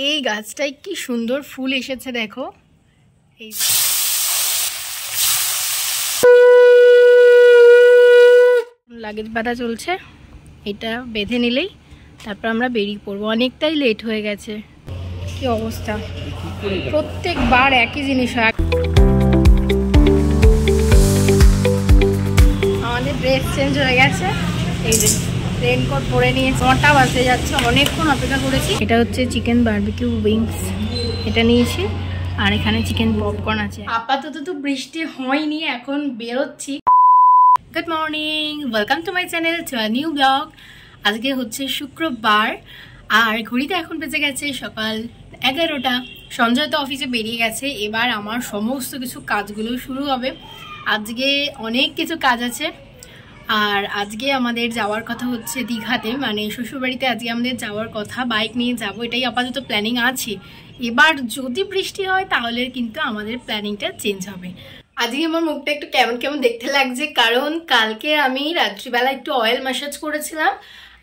এই গাছটায় কি সুন্দর ফুল এসেছে দেখো। এই লাগেজ বাঁধা চলছে, এটা বেঁধে নিলেই তারপর আমরা বেরিয়ে পড়বো। অনেকটাই লেট হয়ে গেছে। কি অবস্থা, প্রত্যেকবার একই জিনিস হয়। আমাদের ড্রেস চেঞ্জ হয়ে গেছে, এই যে রেনকোট পরে নিয়ে 9টা বাজে যাচ্ছে, অনেকক্ষণ অপেক্ষা করেছি। এটা হচ্ছে চিকেন বারবিকিউ উইংস, এটা নিয়েছি। আর এখানে চিকেন পপকর্ন আছে। আপাতত তো বৃষ্টি হয়নি, এখন বেরোচ্ছি। Good morning, welcome to my channel, to a new blog. আজকে হচ্ছে শুক্রবার আর ঘড়িতে এখন বেজে গেছে সকাল 11টা। সঞ্জয় তো অফিসে বেরিয়ে গেছে, এবার আমার সমস্ত কিছু কাজগুলো শুরু হবে। আজকে অনেক কিছু কাজ আছে। আর আজকে আমাদের যাওয়ার কথা হচ্ছে দীঘাতে, মানে শ্বশুরবাড়িতে আজকে আমাদের যাওয়ার কথা। বাইক নিয়ে যাব, এটাই আপাতত প্ল্যানিং আছে। এবার যদি বৃষ্টি হয় তাহলে কিন্তু আমাদের প্ল্যানিংটা চেঞ্জ হবে। আজকে আমার মুখটা একটু কেমন কেমন দেখতে লাগছে, কারণ কালকে আমি রাত্রিবেলা একটু অয়েল ম্যাসাজ করেছিলাম।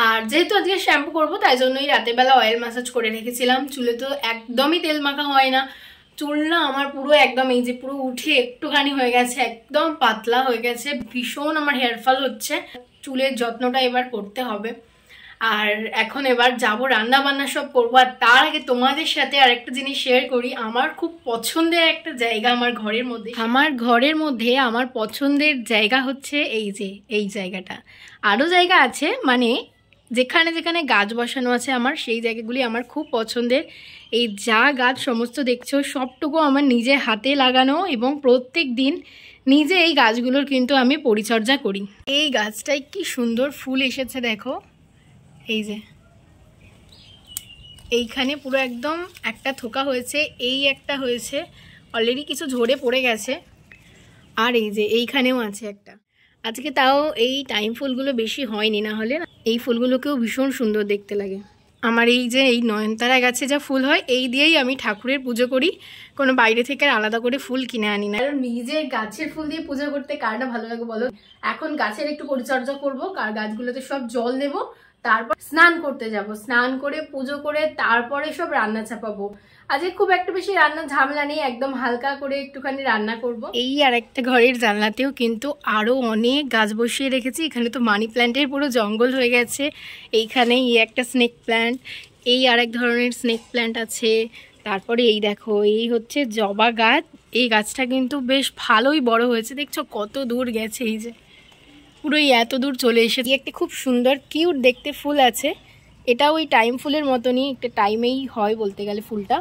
আর যেহেতু আজকে শ্যাম্পু করবো তাই জন্যই রাতের বেলা অয়েল ম্যাসাজ করে রেখেছিলাম। চুলে তো একদমই তেল মাখা হয় না, চুল না আমার পুরো একদম এই যে পুরো উঠে একটুখানি হয়ে গেছে, একদম পাতলা হয়ে গেছে, ভীষণ আমার হেয়ারফল হচ্ছে। চুলের যত্নটা এবার করতে হবে। আর এখন এবার যাব, রান্না বান্না সব করবো। আর তার আগে তোমাদের সাথে আরেকটা জিনিস শেয়ার করি। আমার খুব পছন্দের একটা জায়গা আমার ঘরের মধ্যে, আমার পছন্দের জায়গা হচ্ছে এই যে এই জায়গাটা। আরও জায়গা আছে, মানে যেখানে যেখানে গাছ বসানো আছে আমার সেই জায়গাগুলি আমার খুব পছন্দের। এই যা গাছ সমস্ত দেখছো সবটুকু আমার নিজে হাতে লাগানো, এবং প্রত্যেক দিন নিজে এই গাছগুলোর কিন্তু আমি পরিচর্যা করি। এই গাছটায় কি সুন্দর ফুল এসেছে দেখো। এই যে এইখানে পুরো একদম একটা থোকা হয়েছে, এই একটা হয়েছে, অলরেডি কিছু ঝরে পড়ে গেছে। আর এই যে এইখানেও আছে একটা। আজকে তাও এই টাইম ফুলগুলো বেশি হয়নি, না হলে এই ফুলগুলোকেও ভীষণ সুন্দর দেখতে লাগে। আমার এই যে এই নয়নতারা গাছে যা ফুল হয় এই দিয়েই আমি ঠাকুরের পুজো করি, কোনো বাইরে থেকে আলাদা করে ফুল কিনে আনি না। কারণ নিজের গাছের ফুল দিয়ে পুজো করতে কারটা ভালো লাগে বলো। এখন গাছের একটু পরিচর্যা করবো, কার গাছগুলোতে সব জল দেবো, তারপর স্নান করতে যাব, স্নান করে পুজো করে তারপরে সব রান্না চাপাবো। আজকে খুব একটা বেশি রান্না ঝামেলা নেই, একদম হালকা করে একটুখানি রান্না করব। এই আর একটা ঘরের জানলাতেও কিন্তু আরো অনেক গাছ বসিয়ে রেখেছি। এখানে তো মানি প্ল্যান্টের পুরো জঙ্গল হয়ে গেছে। এইখানে এই একটা স্নেক প্ল্যান্ট, এই আরেক ধরনের স্নেক প্ল্যান্ট আছে। তারপরে এই দেখো, এই হচ্ছে জবা গাছ। এই গাছটা কিন্তু বেশ ভালোই বড় হয়েছে, দেখছো কত দূর গেছে। এই যে পুরোই এত দূর চলে এসেছে। একটা খুব সুন্দর কিউট দেখতে ফুল আছে, এটা ওই টাইম ফুলের মতনই, একটা টাইমেই হয় বলতে গেলে ফুলটা।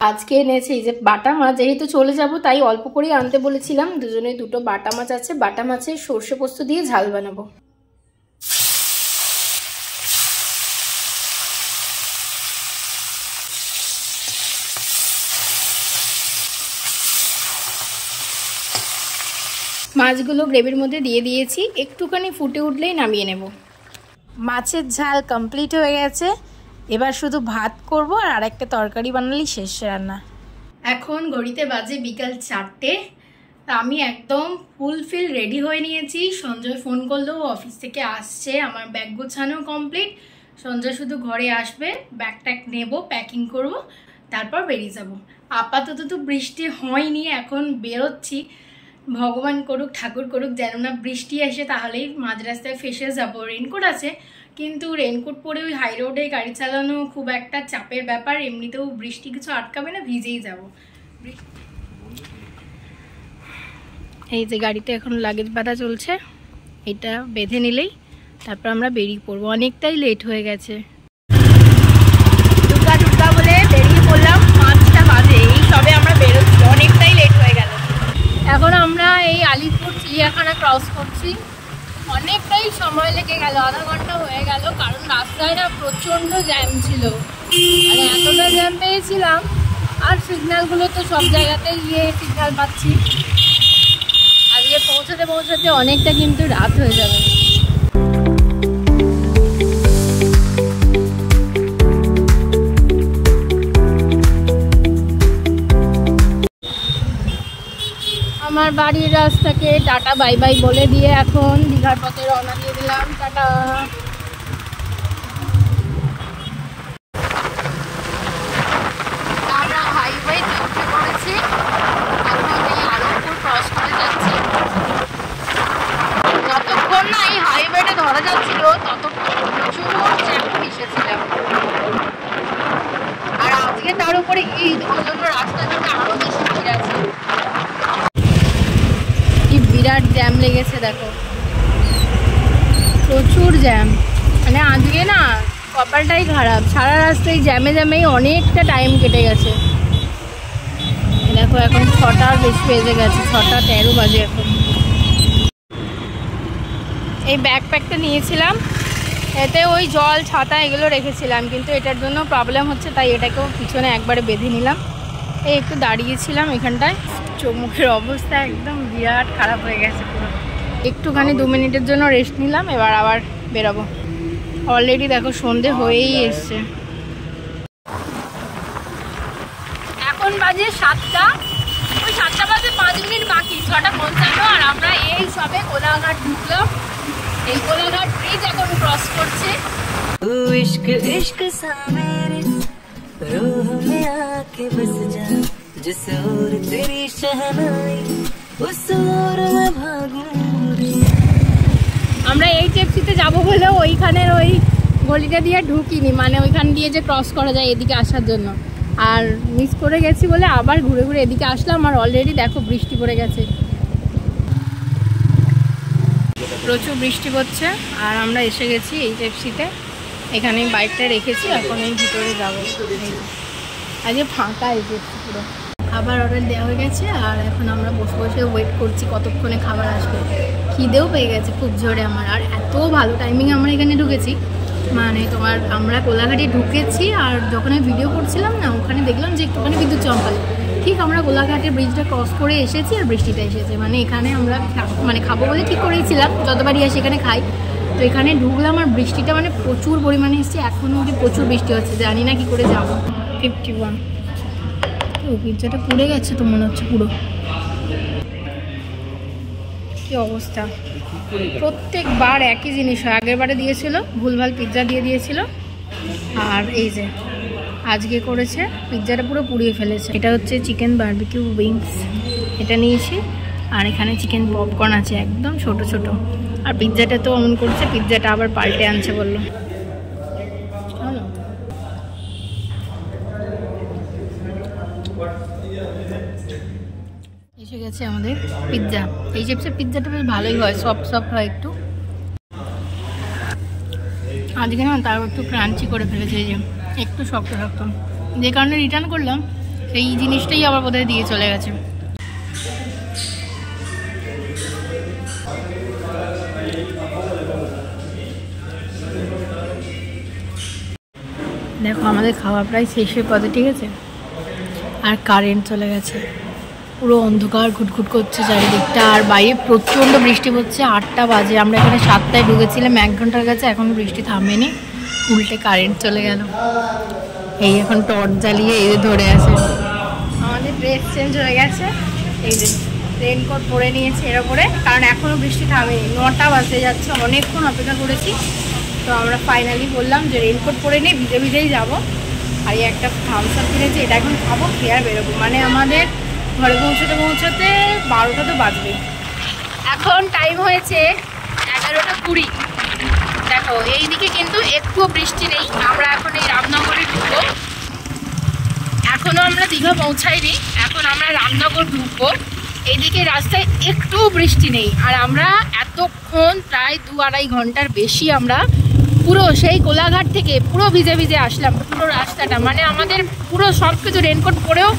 আজকে এনেছি এই যে বাটা মাছ, যেহেতু চলে যাব তাই অল্প করেই আনতে বলেছিলাম। দুজনে দুটো বাটা মাছ আছে, বাটা মাছের সর্ষে পোস্ত দিয়ে ঝাল বানাবো। মাছগুলো গ্রেভির মধ্যে দিয়ে দিয়েছি, একটুখানি ফুটে উঠলেই নামিয়ে নেব। মাছের ঝাল কমপ্লিট হয়ে গেছে, এবার শুধু ভাত করব আর আরেকটা তরকারি বানালেই শেষ রান্না। এখন ঘড়িতে বাজে বিকাল 4টে। আমি একদম ফুলফিল রেডি হয়ে নিয়েছি। সঞ্জয় ফোন করলো, অফিস থেকে আসছে, আমার ব্যাগ গোছানো কমপ্লিট। সঞ্জয় শুধু ঘরে আসবে, ব্যাগ ট্যাগ নেবো, প্যাকিং করব, তারপর বেরিয়ে যাব। আপাতত তো বৃষ্টি হয়নি, এখন বেরোচ্ছি। ভগবান করুক, ঠাকুর করুক যেন না বৃষ্টি আসে, তাহলেই মাঝ রাস্তায় ফেসে যাবো। রেনকোট আছে, কিন্তু রেনকোট পরে ওই হাই রোডে গাড়ি চালানো খুব একটা চাপের ব্যাপার। এমনিতেও বৃষ্টি কিছু আটকাবে না, ভিজেই যাব। এই যে গাড়িতে এখন লাগেজ বাঁধা চলছে, এটা বেঁধে নিলেই তারপর আমরা বেরিয়ে পড়বো। অনেকটাই লেট হয়ে গেছে। টুকা টুকা বলে বেরিয়ে পড়লাম, 5টা বাজে, এই সবে আমরা বেরোচ্ছি, অনেকটাই লেট হয়ে গেল। এখন আমরা এই আলিপুর চিড়িয়াখানা ক্রস করছি। অনেকটাই সময় লেগে গেল, আধা ঘন্টা হয়ে গেল, কারণ রাস্তায় না প্রচণ্ড জ্যাম ছিল। মানে এতটা জ্যাম পেয়েছিলাম, আর সিগন্যালগুলো তো সব জায়গাতেই সিগন্যাল পাচ্ছি। আজকে পৌঁছাতে পৌঁছাতে অনেকটা কিন্তু রাত হয়ে যাবে। আমার বাড়ির রাস্তাকে টাটা বাই বাই বলে দিয়ে এখন দীঘার পথে রওনা দিয়ে দিলাম। টাটা। আমরা হাইওয়ে উঠে পড়েছি, এখন এই আরবপুর ক্রস করে যাচ্ছি। যতক্ষণ না এই হাইওয়েটা ধরা যাচ্ছিল ততক্ষণ প্রচুর জ্যাম এসেছিলাম। আর আজকে তার উপরে ঈদ, ওই জন্য রাস্তাঘাটে আরো বেশি ভিড় আছে। কি বিরাট জ্যাম লেগেছে দেখো, প্রচুর জ্যাম। মানে আজকে না কপালটাই খারাপ, সারা রাস্তায় জ্যামে জ্যামেই অনেকটা টাইম কেটে গেছে। দেখো এখন 6টার বেশি বেজে গেছে, 6:13 বাজে এখন। এই ব্যাকপ্যাকটা নিয়েছিলাম, এতে ওই জল ছাতা এগুলো রেখেছিলাম, কিন্তু এটার জন্য প্রবলেম হচ্ছে, তাই এটাকেও পিছনে একবারে বেঁধে নিলাম। এই একটু দাঁড়িয়েছিলাম এখানটায়, চোখ মুখের অবস্থা একদম বিরাট খারাপ হয়ে গেছে পুরো। একটুখানি 2 মিনিটের জন্য রেস্ট নিলাম, এবার আবার বেরোবো। অলরেডি দেখো সন্ধে হয়েই এসছে, এখন বাজে 7টা, ওই 7টা বাজে 5 মিনিট বাকি, 6:55। আর আমরা এই সবে কোলাঘাট ঢুকলাম। এই কোলাঘাট ব্রিজ এখন ক্রস করছে। इश्क इश्क सा मेरे रूह में आके बस जा, जिस ओर तेरी शहनाई उस ओर मैं भागूं रे। আমরা এই টেপসিতে যাব বলে ওইখানের ওই গলিটা দিয়ে ঢুকিনি, মানে ওইখান দিয়ে যে ক্রস করা যায় এদিকে আসার জন্য, আর মিস করে গেছি বলে আবার ঘুরে ঘুরে এদিকে আসলাম। আর অলরেডি দেখো বৃষ্টি পড়ে গেছে, প্রচুর বৃষ্টি পড়ছে। আর আমরা এসে গেছি এই টেপসিতে, এখানে বাইকটা রেখেছি, এখন এই ভিতরে যাবো। আজকে ফাঁকা এই টেপসি পুরো। খাবার অর্ডার দেওয়া হয়ে গেছে, আর এখন আমরা বসে বসে ওয়েট করছি কতক্ষণে খাবার আসবে। খিদেও পেয়ে গেছে খুব জোরে আমার, আর এত ভালো টাইমিংয়ে আমরা এখানে ঢুকেছি। মানে তোমার আমরা কোলাঘাটে ঢুকেছি, আর যখন আমি ভিডিও করছিলাম না ওখানে দেখলাম যে একটুখানি বিদ্যুৎ চমকাল, ঠিক আমরা কোলাঘাটের ব্রিজটা ক্রস করে এসেছি আর বৃষ্টিটা এসেছে। মানে এখানে আমরা মানে খাবো বলে ঠিক করেছিলাম, যতবারই আসি এখানে খাই। তো এখানে ঢুকলাম আর বৃষ্টিটা মানে প্রচুর পরিমাণে এসেছে, এখনও অবধি প্রচুর বৃষ্টি হচ্ছে, জানি না কি করে যাবো। 51 পিজ্জাটা পুড়ে গেছে তো মনে হচ্ছে পুরো, কি অবস্থা। প্রত্যেকবার একই জিনিস হয়, আগের বারে দিয়েছিল ভুলভাল পিৎজা দিয়ে দিয়েছিল, আর এই যে আজকে করেছে পিৎজাটা পুরো পুড়িয়ে ফেলেছে। এটা হচ্ছে চিকেন বারবিকিউ উইংস, এটা নিয়েছি। আর এখানে চিকেন পপকর্ন আছে একদম ছোট ছোট। আর পিৎজাটা তো অমন করছে, পিৎজাটা আবার পাল্টে আনছে বললো। এসে গেছে আমাদের পিৎজা। এই শেপসের পিৎজাটা বেশ ভালোই হয়, সফট সফট হয় একটু। আজকে না তার একটু ক্রাঞ্চি করে ফেলেছে, এই যে একটু শক্ত শক্ত, যে কারণে রিটার্ন করলাম সেই জিনিসটাই আবার বোধহয় দিয়ে চলে গেছে। দেখো আমাদের খাওয়া প্রায় শেষের পথে, ঠিক আছে। আর কারেন্ট চলে গেছে, পুরো অন্ধকার ঘুটঘুট করছে চারিদিকটা, আর বাইরে প্রচণ্ড বৃষ্টি পড়ছে। 8টা বাজে, আমরা এখানে 7টায় ঢুকেছিলাম, 1 ঘন্টার কাছে, এখনও বৃষ্টি থামেনি, উল্টে কারেন্ট চলে গেল। এই এখন টর্চ জ্বালিয়ে এই ধরে আছে। আমাদের ড্রেস চেঞ্জ হয়ে গেছে, এই যে রেনকোট পরে নিয়েছে এর ওপরে, কারণ এখনও বৃষ্টি থামেনি। 9টা বাজতে যাচ্ছে, অনেকক্ষণ অপেক্ষা করেছি। তো আমরা ফাইনালি বললাম যে রেনকোট পরে নিয়ে ভিজে ভিজেই যাবো। আর এই একটা থামস আপ কিনেছি, এটা এখন খাবো, খেয়ে আর বেরোবো। মানে আমাদের ঘরে পৌঁছতে পৌঁছতে 12টা তো বাজবে। এখন টাইম হয়েছে 11:20। দেখো এইদিকে কিন্তু একটুও বৃষ্টি নেই। আমরা এখন এই রামনগরে ঢুকবো, এখনো আমরা দীঘা পৌঁছাইনি, এখন আমরা রামনগর ঢুকবো। এইদিকে রাস্তায় একটুও বৃষ্টি নেই, আর আমরা এতক্ষণ প্রায় 2-2.5 ঘন্টার বেশি আমরা পুরো সেই কোলাঘাট থেকে পুরো ভিজে ভিজে আসলাম পুরো রাস্তাটা। মানে আমাদের পুরো সব কিছু রেনকোট পরেও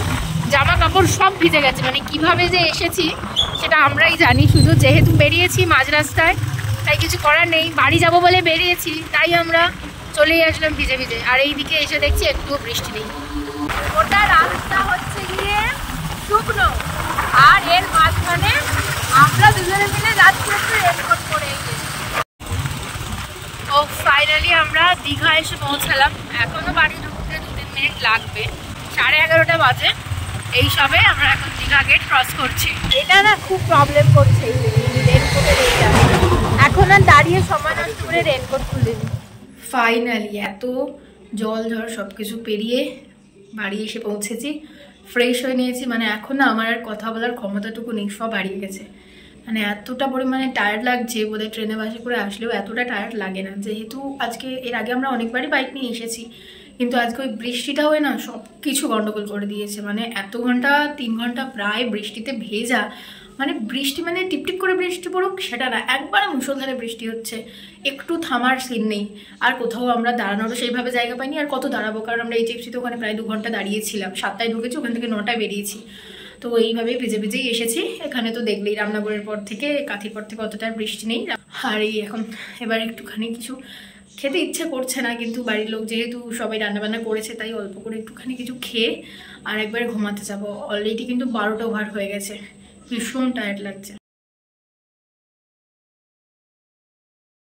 জামা কাপড় সব ভিজে গেছে। মানে কিভাবে যে এসেছি সেটা আমরাই জানি, শুধু যেহেতু বেরিয়েছি মাঝ রাস্তায় তাই কিছু করার নেই, বাড়ি যাব বলে বেরিয়েছি, তাই আমরা চলেই আসলাম ভিজে ভিজে। আর এইদিকে এসে দেখছি একটুও বৃষ্টি নেই, ওটা রাস্তা হচ্ছে গিয়ে শুকনো, আর এর মাঝখানে আমরা দুজনে মিলে যাচ্ছি একটু রেনকোট পরে। ও ফাইনালি আমরা দীঘা এসে পৌঁছালাম, এখনো বাড়ি ঢুকতে 2-3 মিনিট লাগবে। 11:30 বাজে, এই সবে আমরা এখন দীঘা গেট ক্রস করছি। এটা না খুব প্রবলেম করছে রেনকোটের এইটা, এখন আর দাঁড়িয়ে সময় নষ্ট করে রেনকোট খুলে নি। ফাইনালি এত জল ঝড় সব কিছু পেরিয়ে বাড়ি এসে পৌঁছেছি, ফ্রেশ হয়ে নিয়েছি। মানে এখন না আমার আর কথা বলার ক্ষমতাটুকু নেই, সব হারিয়ে গেছে। মানে এতটা পরিমাণে টায়ার্ড লাগছে, বোধহয় ট্রেনে বাসে করে আসলেও এতটা টায়ার্ড লাগে না। যেহেতু আজকে এর আগে আমরা অনেকবারই বাইক নিয়ে এসেছি, কিন্তু আজকে ওই বৃষ্টিটা হয়ে না সব কিছু গন্ডগোল করে দিয়েছে। মানে এত ঘন্টা 3 ঘন্টা প্রায় বৃষ্টিতে ভেজা, মানে বৃষ্টি মানে টিপটিপ করে বৃষ্টি পড়ুক সেটা না, একবারে মুষলধারে বৃষ্টি হচ্ছে, একটু থামার সিন নেই। আর কোথাও আমরা দাঁড়ানোরও সেইভাবে জায়গা পাইনি, আর কত দাঁড়াবো, কারণ আমরা এইচএফসিতে ওখানে প্রায় 2 ঘন্টা দাঁড়িয়েছিলাম। 7টায় ঢুকেছি, ওখান থেকে 9টায় বেরিয়েছি। তো এইভাবেই ভিজে ভিজেই এসেছি। এখানে তো দেখলেই রামনগরের পর থেকে, কাঁথির পর থেকে অতটা বৃষ্টি নেই। আর এই এখন এবার একটুখানি কিছু খেতে ইচ্ছে করছে না, কিন্তু বাড়ির লোক যেহেতু সবাই রান্নাবান্না করেছে, তাই অল্প করে একটুখানি কিছু খেয়ে আর একবার ঘুমাতে যাবো। অলরেডি কিন্তু 12টা ওভার হয়ে গেছে, ভীষণ টায়ার্ড লাগছে।